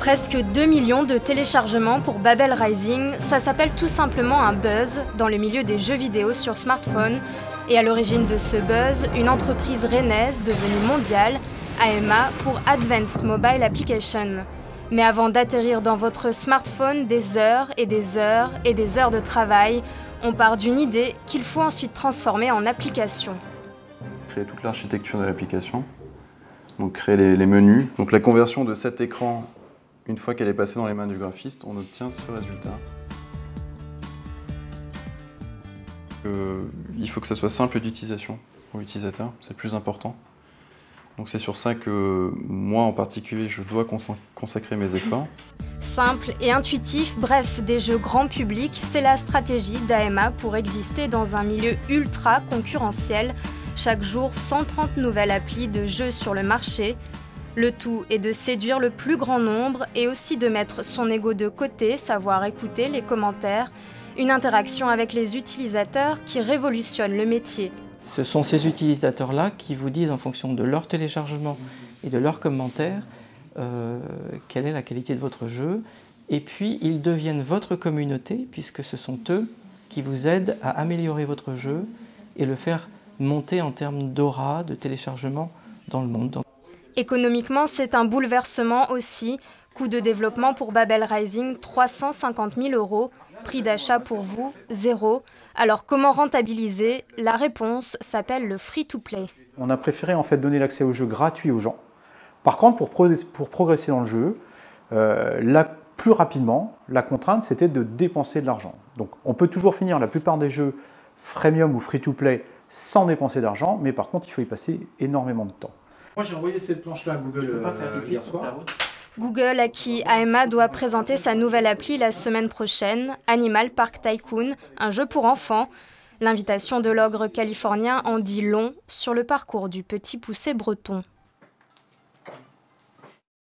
Presque 2 millions de téléchargements pour Babel Rising, ça s'appelle tout simplement un buzz dans le milieu des jeux vidéo sur smartphone. Et à l'origine de ce buzz, une entreprise rennaise devenue mondiale, AMA pour Advanced Mobile Application. Mais avant d'atterrir dans votre smartphone, des heures et des heures et des heures de travail, on part d'une idée qu'il faut ensuite transformer en application. Créer toute l'architecture de l'application, donc créer les menus. Donc la conversion de cet écran, une fois qu'elle est passée dans les mains du graphiste, on obtient ce résultat. Il faut que ça soit simple d'utilisation pour l'utilisateur, c'est le plus important. Donc c'est sur ça que moi en particulier je dois consacrer mes efforts. Simple et intuitif, bref, des jeux grand public, c'est la stratégie d'AMA pour exister dans un milieu ultra concurrentiel. Chaque jour, 130 nouvelles applis de jeux sur le marché. Le tout est de séduire le plus grand nombre et aussi de mettre son ego de côté, savoir écouter les commentaires. Une interaction avec les utilisateurs qui révolutionne le métier. Ce sont ces utilisateurs-là qui vous disent en fonction de leur téléchargement et de leurs commentaires quelle est la qualité de votre jeu. Et puis ils deviennent votre communauté puisque ce sont eux qui vous aident à améliorer votre jeu et le faire monter en termes d'aura, de téléchargement dans le monde. Économiquement, c'est un bouleversement aussi. Coût de développement pour Babel Rising, 350 000 €. Prix d'achat pour vous, 0. Alors comment rentabiliser? La réponse s'appelle le free-to-play. On a préféré en fait donner l'accès au jeu gratuit aux gens. Par contre, pour progresser dans le jeu, plus rapidement, la contrainte c'était de dépenser de l'argent. Donc on peut toujours finir la plupart des jeux freemium ou free-to-play sans dépenser d'argent, mais par contre il faut y passer énormément de temps. Moi j'ai envoyé cette planche-là à Google hier soir. Google, à qui AMA doit présenter sa nouvelle appli la semaine prochaine, Animal Park Tycoon, un jeu pour enfants. L'invitation de l'ogre californien en dit long sur le parcours du petit poucet breton.